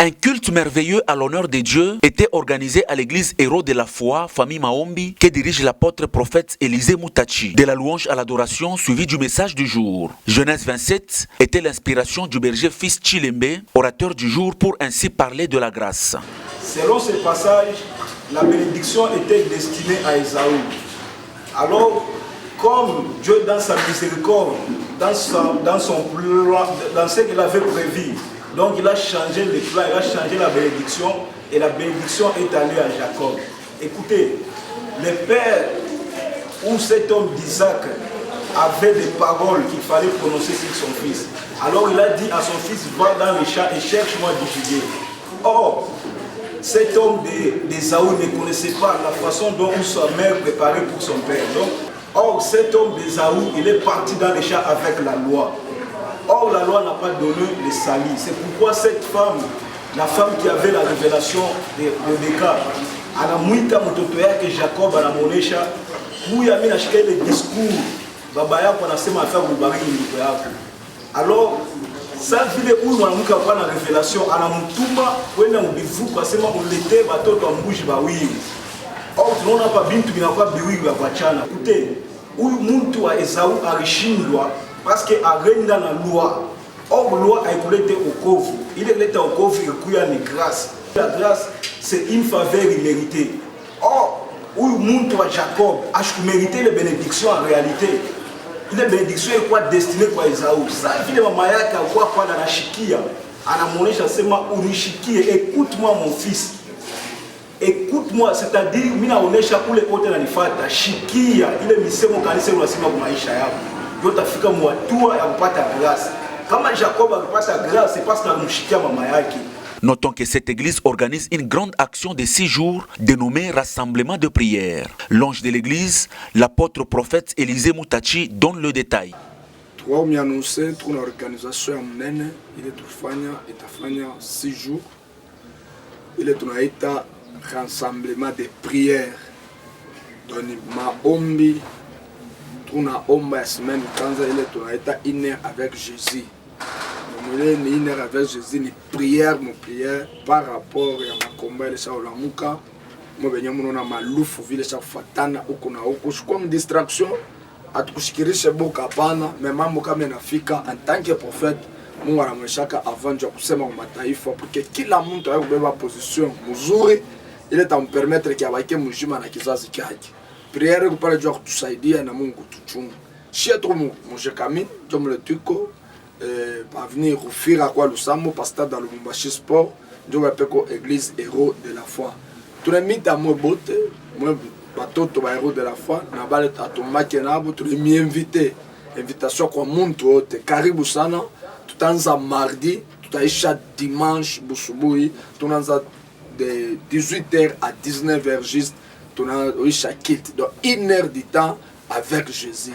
Un culte merveilleux à l'honneur de Dieu était organisé à l'église Héros de la Foi, famille Maombi, que dirige l'apôtre prophète Élisée Moutachi. De la louange à l'adoration suivi du message du jour. Genèse 27 était l'inspiration du berger fils Chilembe, orateur du jour pour ainsi parler de la grâce. Selon ce passage, la bénédiction était destinée à Ésaü. Alors, comme Dieu dans sa miséricorde, dans ce qu'il avait prévu, donc il a changé le plan, il a changé la bénédiction et la bénédiction est allée à Jacob. Écoutez, le père ou cet homme d'Isaac avait des paroles qu'il fallait prononcer sur son fils. Alors il a dit à son fils, va dans les champs et cherche-moi du gibier. Or, cet homme d'Ésaü ne connaissait pas la façon dont sa mère préparait pour son père. Donc, or, cet homme d'Ésaü, il est parti dans les champs avec la loi. Or, la loi n'a pas donné les salis. C'est pourquoi cette femme, la femme qui avait la révélation de Rebecca, elle a mouita mototoya que Jacob a la monesha, où il a mis les discours, babaya qu'on a sema faire le baril de alors, ça vile où on a mis la révélation, à la moutuma, où on a mis vous, parce que on l'était, bateau en bouge, bah oui. Or, on n'a pas bien tout, il n'a pas biwi, bah chana. Écoutez, où muntu a Esaü a richindwa, parce qu'il a rien dans la loi. Or, la loi a été au coffre. Il est au coffre et il y a une grâce. La grâce, c'est une faveur imméritée. Or, où muntu a Jacob a mérité les bénédictions en réalité. Les bénédictions est quoi destiné kwa Esaü. Ça, vile mama yake kwa kwa na shikia. Anamuonesha sema unishikie, écoute-moi mon fils. Écoute-moi, c'est-à-dire mina onesha kule kote na nifata shikia ile misemo kanisa unasema kwa maisha yako. Yotafika mwatua ya kupata grâce. Kama Jacob alipata grâce, c'est parce qu'il alimshikia mama yake. Notons que cette église organise une grande action de 6 jours dénommée Rassemblement de prière. L'ange de l'église, l'apôtre prophète Élisée Moutachi donne le détail. Tuwa annoncé tuna organisation ya mnene ile itafanya 6 jours. Ile tunaita rassemblement de prière. Donc maombi tunaomba ya semaine kwanza ile tunaita une heure avec Jésus. Une heure avec Jésus, une prière, mon prière par rapport à ma combat de Saulamuka. Moi, je suis malufu vile cha kufatana huko na huko. Kwa distraction, atukushikirishe boka hapana, mais mambo kama yanafika en tant que prophète, Mungu anamweshaka avant ya kusema kwa mataifa pour que kila mtu awe kubeba position mzuri ile tampermettre kia baike mjima na kizazi chake. Prière kupale jua kutusaidia na Mungu tuchunga. Shia tu mujekami, comme le tuko par venir offrir à quoi le Samo, pasteur dans le Mumbashi Sport, de l'église Héros de la Foi. Tout le monde à moi botte, moi bateau to Héros de la Foi, na bale à ton makenabo, tout le monde invité, invitation quoi monde tout, karibu sana, tout en mardi, tout à chaque dimanche, busubuhi, tout en de 18h à 19h juste, tout en chaque kit, donc 1 heure du temps avec Jésus.